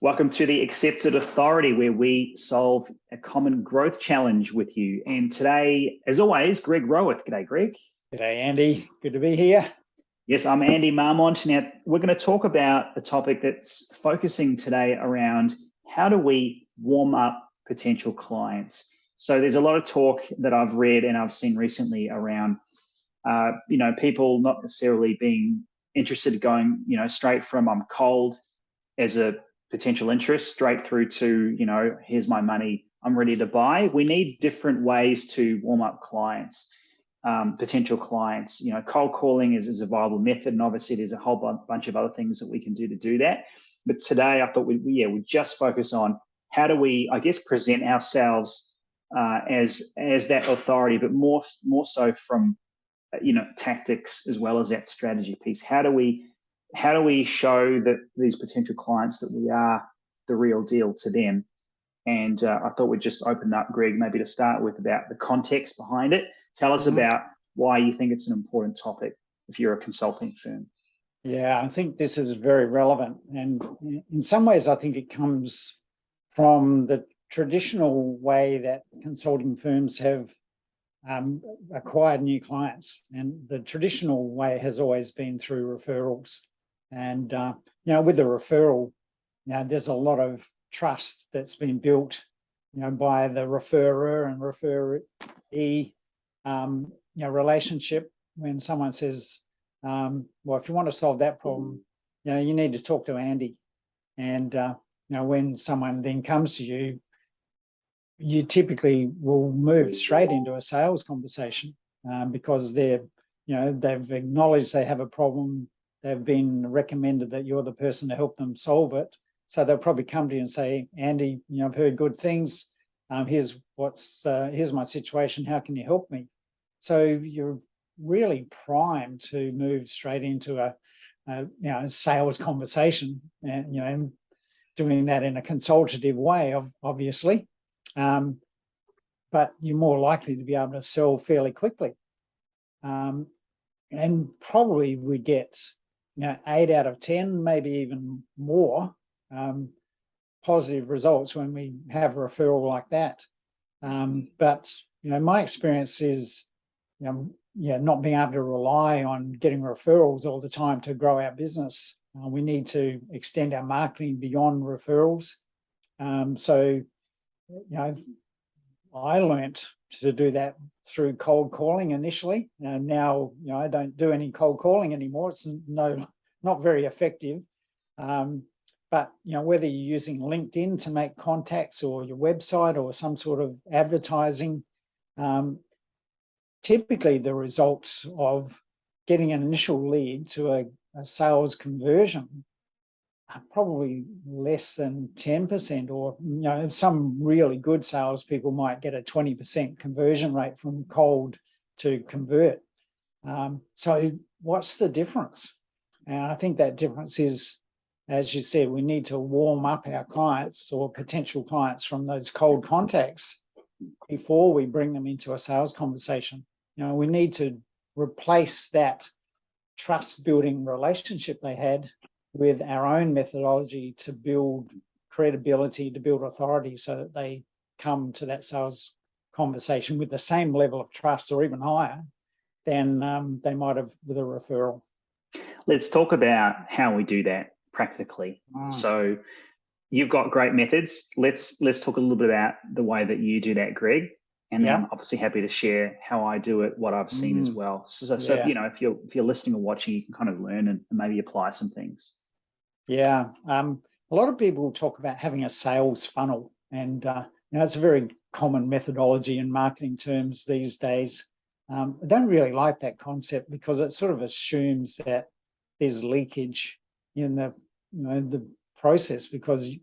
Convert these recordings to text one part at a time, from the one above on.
Welcome to the Accepted Authority, where we solve a common growth challenge with you. And today, as always, Greg Rowith. G'day, Greg. G'day, Andy. Good to be here. Yes, I'm Andy Marmont. Now, we're going to talk about a topic that's focusing today around how do we warm up potential clients. So there's a lot of talk that I've read and I've seen recently around, people not necessarily being interested in going, straight from I'm cold as a potential interest straight through to, here's my money, I'm ready to buy. We need different ways to warm up clients, potential clients. Cold calling is a viable method, and obviously there's a whole bunch of other things that we can do that. But today I thought we'd just focus on how do we, present ourselves as that authority, but more so from, tactics as well as that strategy piece. How do we show that these potential clients that we are the real deal to them? And I thought we'd just open up, Greg, maybe to start with about the context behind it. Tell us about why you think it's an important topic if you're a consulting firm. Yeah, I think this is very relevant. And in some ways, I think it comes from the traditional way that consulting firms have acquired new clients. And the traditional way has always been through referrals. And, with the referral, there's a lot of trust that's been built, by the referrer and referee, relationship. When someone says, if you want to solve that problem, you need to talk to Andy. And, when someone then comes to you, you typically will move straight into a sales conversation because they've acknowledged they have a problem. They've been recommended that you're the person to help them solve it. So they'll probably come to you and say, Andy, I've heard good things. Here's my situation. How can you help me? So you're really primed to move straight into a sales conversation, and doing that in a consultative way, obviously. But you're more likely to be able to sell fairly quickly. And probably we get 8 out of 10, maybe even more, positive results when we have a referral like that. But my experience is, not being able to rely on getting referrals all the time to grow our business. We need to extend our marketing beyond referrals. I learnt to do that through cold calling initially. Now, I don't do any cold calling anymore. It's not very effective. But, whether you're using LinkedIn to make contacts or your website or some sort of advertising, typically the results of getting an initial lead to a sales conversion are probably less than 10%, or, some really good salespeople might get a 20% conversion rate from cold to convert. So what's the difference? And I think that difference is, as you said, we need to warm up our clients or potential clients from those cold contacts before we bring them into a sales conversation. We need to replace that trust-building relationship they had with our own methodology to build credibility, to build authority, so that they come to that sales conversation with the same level of trust or even higher than they might have with a referral. Let's talk about how we do that practically. So you've got great methods. Let's talk a little bit about the way that you do that, Greg. And I'm obviously happy to share how I do it, what I've seen as well. So if you're listening or watching, you can kind of learn and maybe apply some things. Yeah. A lot of people talk about having a sales funnel, and it's a very common methodology in marketing terms these days. I don't really like that concept because it sort of assumes that there's leakage in the process, because you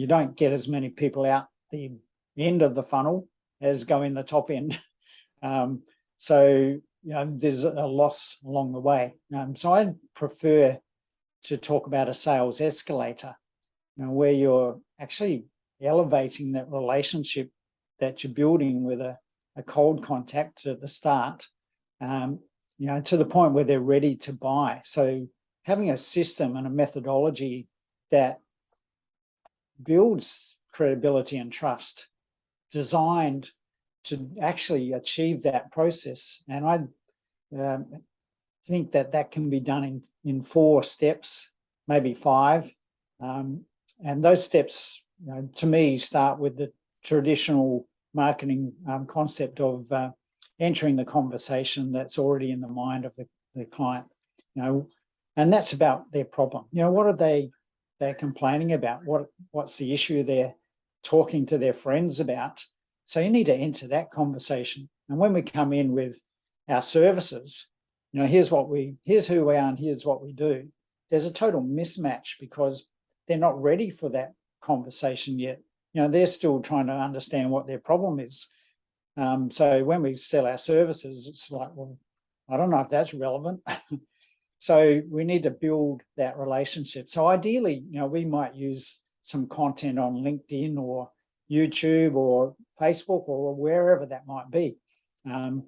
don't get as many people out the end of the funnel as go in the top end. So there's a loss along the way. So I prefer to talk about a sales escalator, where you're actually elevating that relationship that you're building with a cold contact at the start, to the point where they're ready to buy. So having a system and a methodology that builds credibility and trust, designed to actually achieve that process. And I think that can be done in 4 steps, maybe 5. And those steps, to me, start with the traditional marketing concept of entering the conversation that's already in the mind of the client, and that's about their problem. What are they're complaining about? What's the issue they're talking to their friends about? So you need to enter that conversation. And when we come in with our services, here's who we are and here's what we do, there's a total mismatch because they're not ready for that conversation yet. They're still trying to understand what their problem is. So when we sell our services, it's like, well, I don't know if that's relevant. So we need to build that relationship. So ideally, we might use some content on LinkedIn or YouTube or Facebook or wherever that might be. But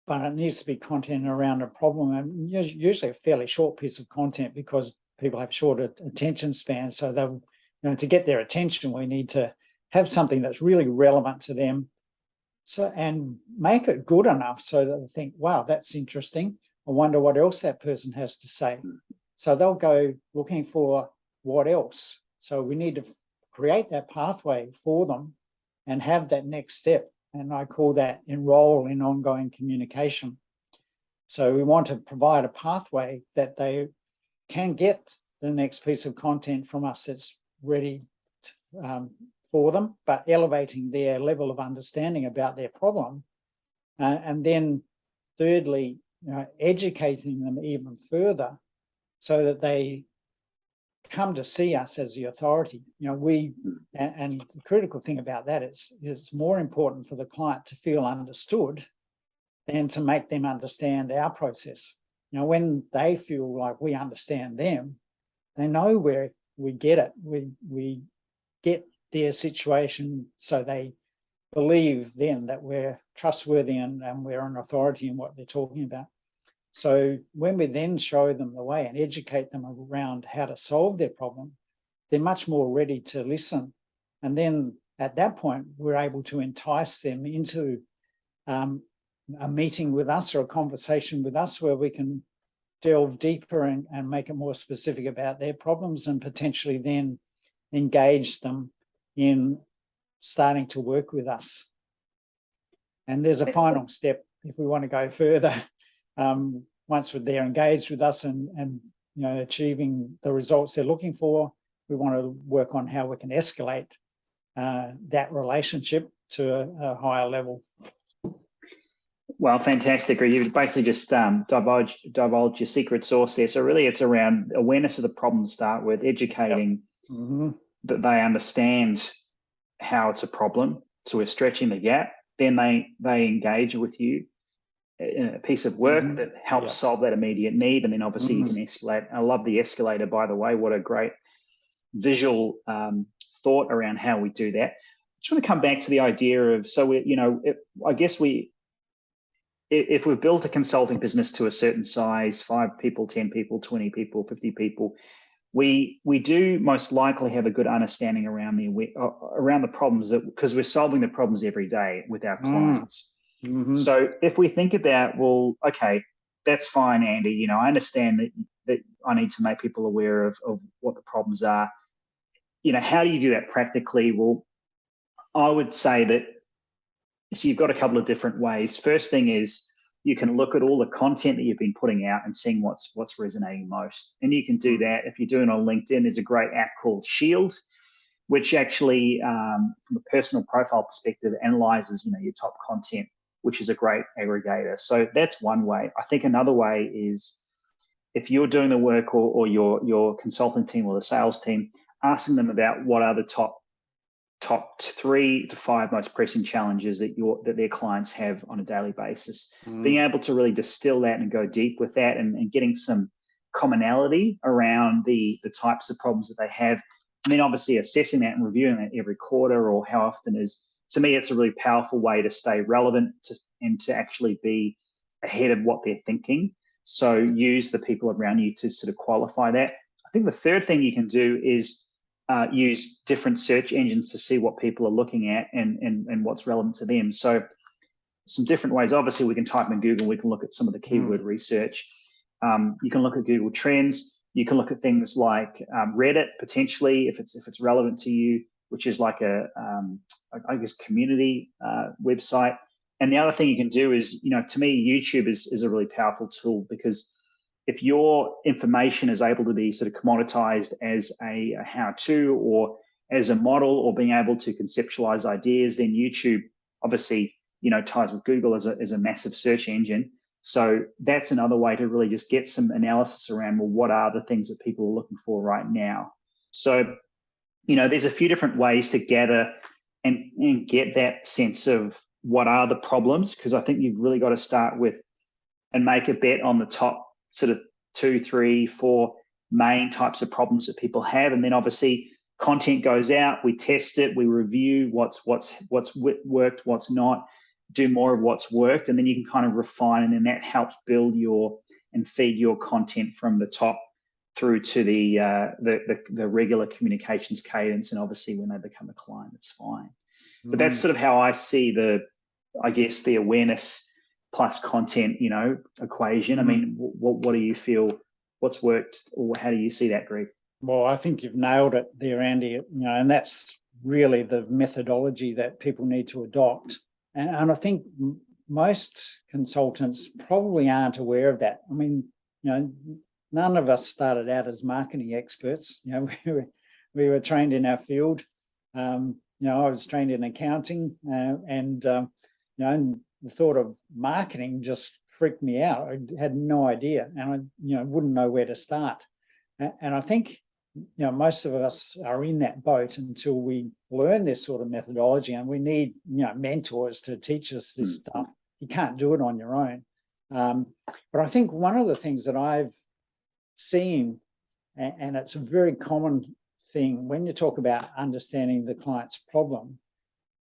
it needs to be content around a problem, and usually a fairly short piece of content because people have shorter attention spans. So they'll, to get their attention, we need to have something that's really relevant to them. So, and make it good enough so that they think, wow, that's interesting. I wonder what else that person has to say. So they'll go looking for what else. So we need to create that pathway for them and have that next step. And I call that enroll in ongoing communication. So we want to provide a pathway that they can get the next piece of content from us that's ready for them, but elevating their level of understanding about their problem. And then thirdly, educating them even further so that they come to see us as the authority. And the critical thing about that is it's more important for the client to feel understood than to make them understand our process. When they feel like we understand them, they know where we get it. We get their situation, so they believe then that we're trustworthy and we're an authority in what they're talking about. So when we then show them the way and educate them around how to solve their problem, they're much more ready to listen. And then at that point, we're able to entice them into a meeting with us or a conversation with us where we can delve deeper and make it more specific about their problems and potentially then engage them in starting to work with us. And there's a final step if we want to go further. Once they're engaged with us and achieving the results they're looking for, we want to work on how we can escalate that relationship to a higher level. Well, fantastic. You basically just divulged your secret sauce there. So really it's around awareness of the problem to start with, educating that they understand how it's a problem. So we're stretching the gap. Then they engage with you in a piece of work that helps solve that immediate need. And then obviously you can escalate. I love the escalator, by the way. What a great visual thought around how we do that. I just want to come back to the idea of, so if we've built a consulting business to a certain size, 5 people, 10 people, 20 people, 50 people, we do most likely have a good understanding around the problems, because we're solving the problems every day with our clients. So if we think about, well, okay, that's fine, Andy. I understand that I need to make people aware of what the problems are. How do you do that practically? Well, I would say that, so you've got a couple of different ways. First thing is you can look at all the content that you've been putting out and seeing what's resonating most. And you can do that if you're doing it on LinkedIn. There's a great app called Shield, which actually, from a personal profile perspective, analyzes your top content, which is a great aggregator. So that's one way. I think another way is if you're doing the work or your consulting team or the sales team, asking them about what are the top 3 to 5 most pressing challenges that their clients have on a daily basis. Being able to really distill that and go deep with that and getting some commonality around the types of problems that they have. And then obviously assessing that and reviewing that every quarter or how often is, to me, it's a really powerful way to stay relevant and to actually be ahead of what they're thinking. So use the people around you to sort of qualify that. I think the third thing you can do is use different search engines to see what people are looking at and what's relevant to them. So some different ways. Obviously, we can type in Google. We can look at some of the keyword research. You can look at Google Trends. You can look at things like Reddit potentially if it's relevant to you, which is like a I guess community website. And the other thing you can do is, to me, YouTube is a really powerful tool, because if your information is able to be sort of commoditized as a how-to or as a model, or being able to conceptualize ideas, then YouTube obviously ties with Google as a massive search engine. So that's another way to really just get some analysis around, well, what are the things that people are looking for right now? So, there's a few different ways to gather and get that sense of what are the problems, because I think you've really got to start with and make a bet on the top sort of 2, 3, 4 main types of problems that people have. And then obviously content goes out, we test it, we review what's worked, what's not, do more of what's worked, and then you can kind of refine, and then that helps build and feed your content from the top through to the regular communications cadence. And obviously when they become a client, it's fine. But that's sort of how I see the awareness plus content, equation. I mean, what do you feel? What's worked, or how do you see that, Greg? Well, I think you've nailed it there, Andy. And that's really the methodology that people need to adopt. And I think most consultants probably aren't aware of that. I mean, none of us started out as marketing experts. We were trained in our field. I was trained in accounting, and the thought of marketing just freaked me out. I had no idea, and I wouldn't know where to start. And I think most of us are in that boat until we learn this sort of methodology, and we need mentors to teach us this stuff. You can't do it on your own. But I think one of the things that I've seen, and it's a very common thing when you talk about understanding the client's problem,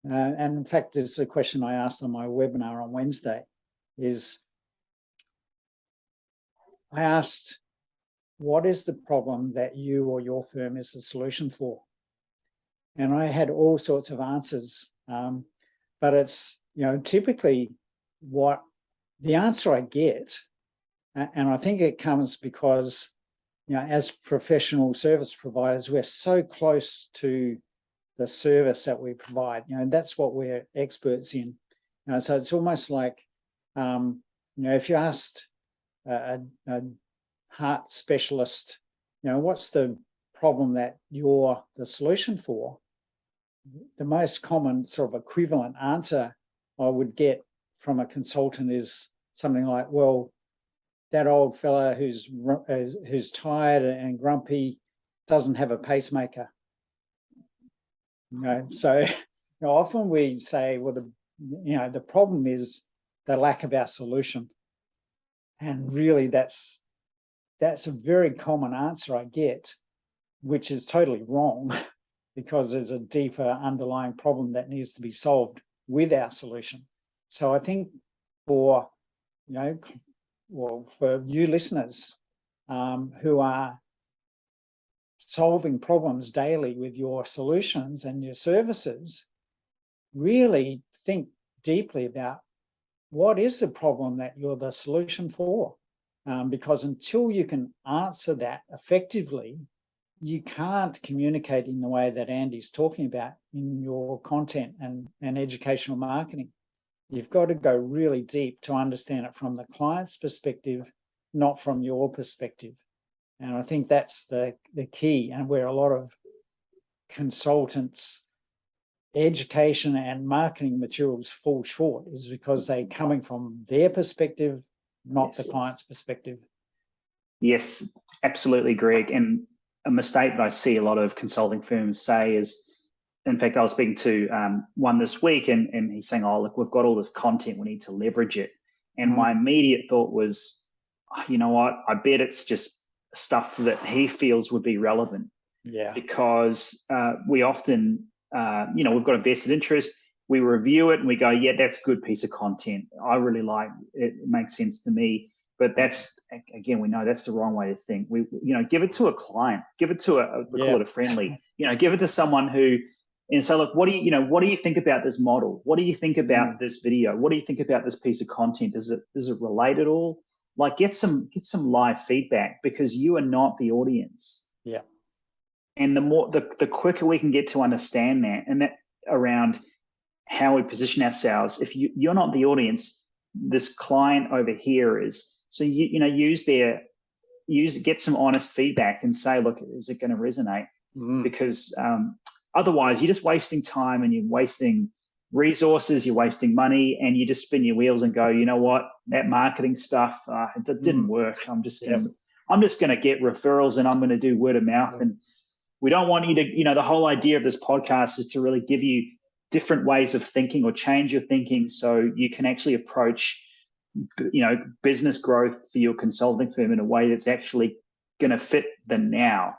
and in fact, this is a question I asked on my webinar on Wednesday, is I asked, what is the problem that you or your firm is the solution for? And I had all sorts of answers, but it's, typically what the answer I get, and I think it comes because, as professional service providers, we're so close to the service that we provide. That's what we're experts in. So it's almost like, if you asked a heart specialist, what's the problem that you're the solution for? The most common sort of equivalent answer I would get from a consultant is something like, well, that old fella who's tired and grumpy doesn't have a pacemaker. So often we say, well, the problem is the lack of our solution, and really that's a very common answer I get, which is totally wrong, because there's a deeper underlying problem that needs to be solved with our solution. So I think for you listeners who are solving problems daily with your solutions and your services, really think deeply about what is the problem that you're the solution for. Because until you can answer that effectively, you can't communicate in the way that Andy's talking about in your content and educational marketing. You've got to go really deep to understand it from the client's perspective, not from your perspective. And I think that's the key, and where a lot of consultants' education and marketing materials fall short is because they're coming from their perspective, not the client's perspective. Yes, absolutely, Greg. And a mistake that I see a lot of consulting firms say is, in fact, I was speaking to one this week, and he's saying, oh, look, we've got all this content, we need to leverage it. And my immediate thought was, oh, you know what, I bet it's just stuff that he feels would be relevant. Yeah. Because we often, we've got a vested interest, we review it and we go, yeah, that's a good piece of content. I really like it. It makes sense to me. But that's, again, we know that's the wrong way to think. We, give it to a client, give it to we call it a friendly, give it to someone who, and say, look, what do you think about this model? What do you think about this video? What do you think about this piece of content? Does it relate at all? Like, get some live feedback, because you are not the audience. Yeah. And the quicker we can get to understand that, and that around how we position ourselves. If you're not the audience, this client over here is. So get some honest feedback and say, look, is it going to resonate? Because otherwise you're just wasting time, and you're wasting resources, you're wasting money, and you just spin your wheels and go, you know what, that marketing stuff, it didn't work. I'm just going to get referrals, and I'm going to do word of mouth. And we don't want you to, the whole idea of this podcast is to really give you different ways of thinking, or change your thinking, so you can actually approach, business growth for your consulting firm in a way that's actually going to fit the now.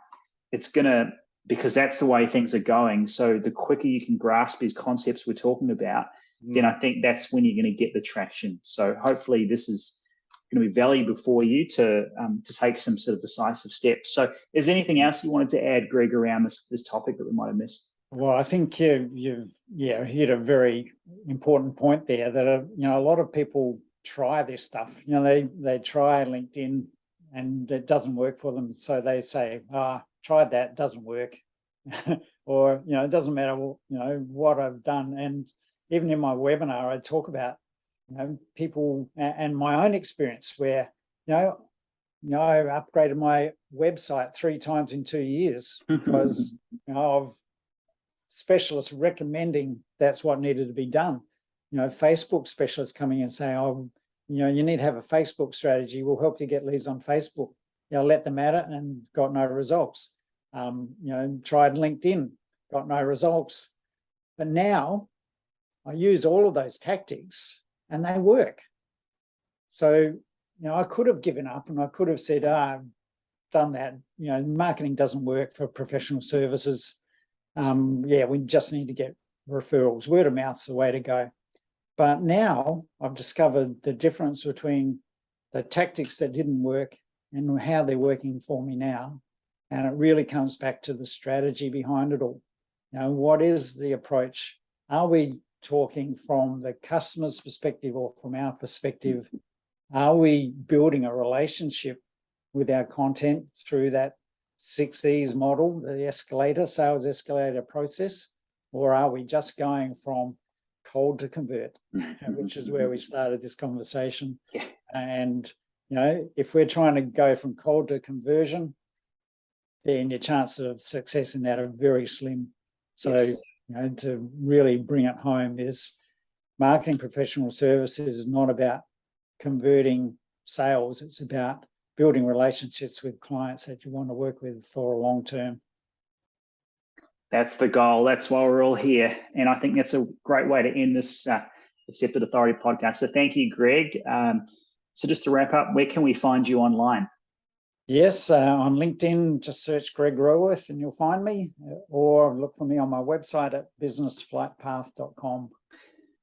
It's going to, because that's the way things are going. So the quicker you can grasp these concepts we're talking about, then I think that's when you're going to get the traction. So hopefully this is going to be valuable for you to take some sort of decisive steps. So is there anything else you wanted to add, Greg, around this topic that we might have missed? Well, I think you've hit a very important point there, that a lot of people try this stuff. They try LinkedIn and it doesn't work for them, so they say, tried that, doesn't work. Or it doesn't matter what I've done. And even in my webinar, I talk about people and my own experience where I upgraded my website 3 times in 2 years because of specialists recommending that's what needed to be done. Facebook specialists coming in saying, oh, you need to have a Facebook strategy. We'll help you get leads on Facebook. Let them at it and got no results. Tried LinkedIn, got no results. But now I use all of those tactics and they work. So, I could have given up and I could have said, I've done that. Marketing doesn't work for professional services. We just need to get referrals. Word of mouth's the way to go. But now I've discovered the difference between the tactics that didn't work and how they're working for me now. And it really comes back to the strategy behind it all. What is the approach? Are we talking from the customer's perspective or from our perspective? Are we building a relationship with our content through that 6 E's model, the escalator, sales escalator process? Or are we just going from cold to convert, which is where we started this conversation? Yeah. And, if we're trying to go from cold to conversion, then your chances of success in that are very slim. So, yes. To really bring it home is marketing professional services is not about converting sales. It's about building relationships with clients that you want to work with for a long term. That's the goal. That's why we're all here. And I think that's a great way to end this Accepted Authority podcast. So thank you, Greg. So just to wrap up, where can we find you online? Yes, on LinkedIn, just search Greg Roworth and you'll find me, or look for me on my website at businessflightpath.com.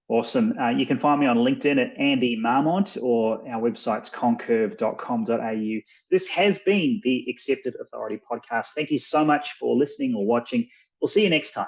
Awesome. You can find me on LinkedIn at Andy Marmont, or our website's concurve.com.au. This has been the Accepted Authority podcast. Thank you so much for listening or watching. We'll see you next time.